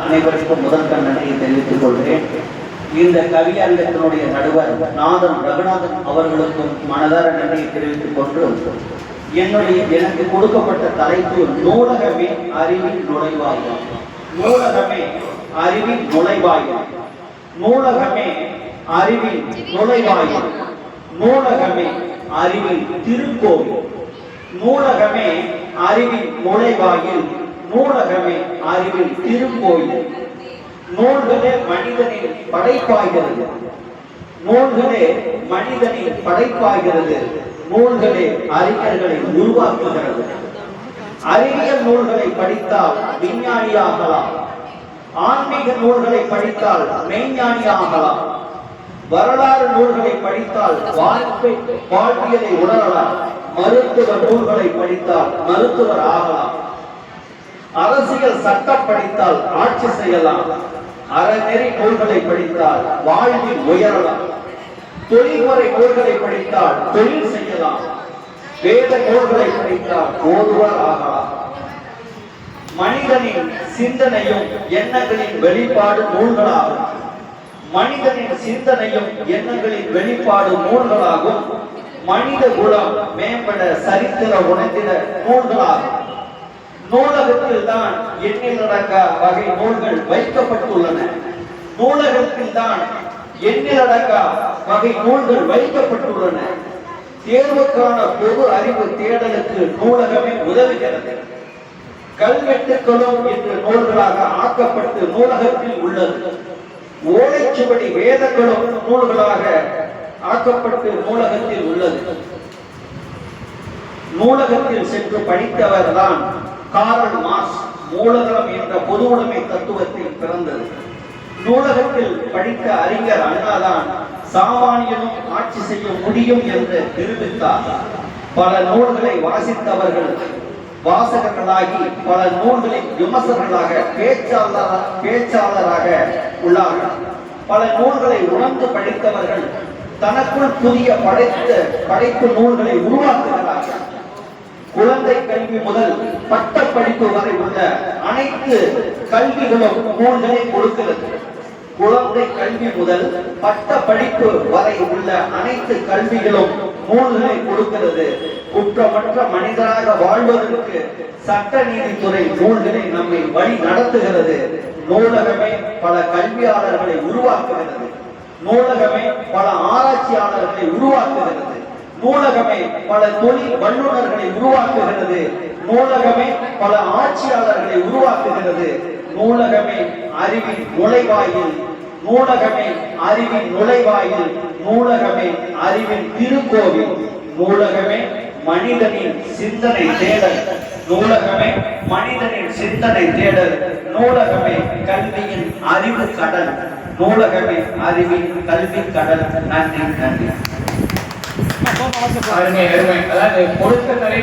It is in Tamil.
அனைவருக்கும் முதற்கண் நன்றியை தெரிவித்துக் கொள்கிறேன். இந்த கவியரங்கத்தினுடைய நடுவர் நாதன் ரகுநாதன் அவர்களுக்கும் மனதார நன்றியை தெரிவித்துக் கொண்டு எனக்கு கொடுக்கப்பட்ட தலைப்பு நூலகமே அறிவின் நுழைவாயில். நூலகமே அறிவின் நுழைவாயில். நூலகமே அறிவின் நுழைவாயில். நூலகமே அறிவின் திருக்கோவில். நூலகமே அறிவின் நுழைவாயில். நூலகமே அறிவின் திருக்கோயில். நூல்களே மனிதனின் படைப்பாகிறது. நூல்களே மனிதனின் படைப்பாகிறது. நூல்களே அறிஞர்களை உருவாக்குகிறது. அறிவியல் நூல்களை படித்தால் விஞ்ஞானியாகலாம். ஆன்மீக நூல்களை படித்தால் மெய்ஞானியாகலாம். வரலாறு நூல்களை படித்தால் வாழ்வியலை உணரலாம். மருத்துவ நூல்களை படித்தால் மருத்துவர் ஆகலாம். அரசியல் சட்டம் படித்தால் ஆட்சி செய்யலாம். அறநெறி நூல்களை படித்தால் வாழ்வில் உயரலாம். தொழில்முறை நூல்களை படித்தால் தொழில் செய்யலாம். வேத நூல்களை படித்தால் ஓதுவர் ஆகலாம். மனிதனின் சிந்தனையும் எண்ணங்களின் வெளிப்பாடு நூல்களாகும். மனிதனின் சிந்தனையும் எண்ணங்களின் வெளிப்பாடு நூல்களாகும். மனித குலம் மேம்பட சரித்திர உணர்ந்திட நூல்களாகும். நூலகத்தில் தான் எண்ணிலடங்க வகை நூல்கள் வைக்கப்பட்டுள்ளன. நூலகத்தில் தான் எண்ணிலடங்க வகை நூல்கள் வைக்கப்பட்டுள்ளன. தேர்வுக்கான பொது அறிவு தேடலுக்கு நூலகமே உதவுகிறது. கல்வெட்டுக்களும் இன்று நூல்களாக ஆக்கப்பட்டு நூலகத்தில் உள்ளது. ஓலைச்சுவடி வேதங்களும் நூல்களாக ஆக்கப்பட்டு நூலகத்தில் உள்ளது. நூலகத்தில் சென்று படித்தவர் தான் கார்ல் மார்க்ஸ் மூலதனம் என்ற பொது உடைமை தத்துவத்தில் பிறந்தது. நூலகத்தில் படித்த அறிஞர் அண்ணாதான் சாமானியனும் ஆட்சி செய்ய முடியும் என்று நிரூபித்தார். பல நூல்களை வாசித்தவர்கள் வாசகர்களாகி பல நூல்களின் விமர்சகர்களாக பேச்சாளராக உள்ளார்கள். பல நூல்களை உணர்ந்து படித்தவர்கள் தனக்குள் புதிய படைப்பு நூல்களை உருவாக்குகிறார்கள். குழந்தை கல்வி முதல் பட்ட படிப்பு வரை உள்ள அனைத்து கல்விகளும் நூல்களை கொடுக்கிறது. குழந்தை கல்வி முதல் பட்ட படிப்பு வரை உள்ள அனைத்து கல்விகளும் நூல்களை கொடுக்கிறது. குற்றமற்ற மனிதராக வாழ்வதற்கு சட்ட நீதித்துறை நூல்களை நம்மை வழி நடத்துகிறது. நூலகமே பல கல்வியாளர்களை உருவாக்குகிறது. நூலகமே பல ஆராய்ச்சியாளர்களை உருவாக்குகிறது. நூலகமே பல தொழில் வல்லுநர்களை உருவாக்குகிறது. நூலகமே பல ஆட்சியாளர்களை உருவாக்குகிறது. நூலகமே அறிவின் நுழைவாயில். நூலகமே அறிவின் நுழைவாயில். நூலகமே அறிவின் திருக்கோவில். நூலகமே மனிதனின் சிந்தனை தேடல். நூலகமே மனிதனின் சிந்தனை தேடல். நூலகமே கல்வியின் அறிவு கடல். நூலகமே அறிவின் கல்வி கடல். நன்றி நன்றி. அருமை அருமை. அதாவது கொடுத்த தலைப்பு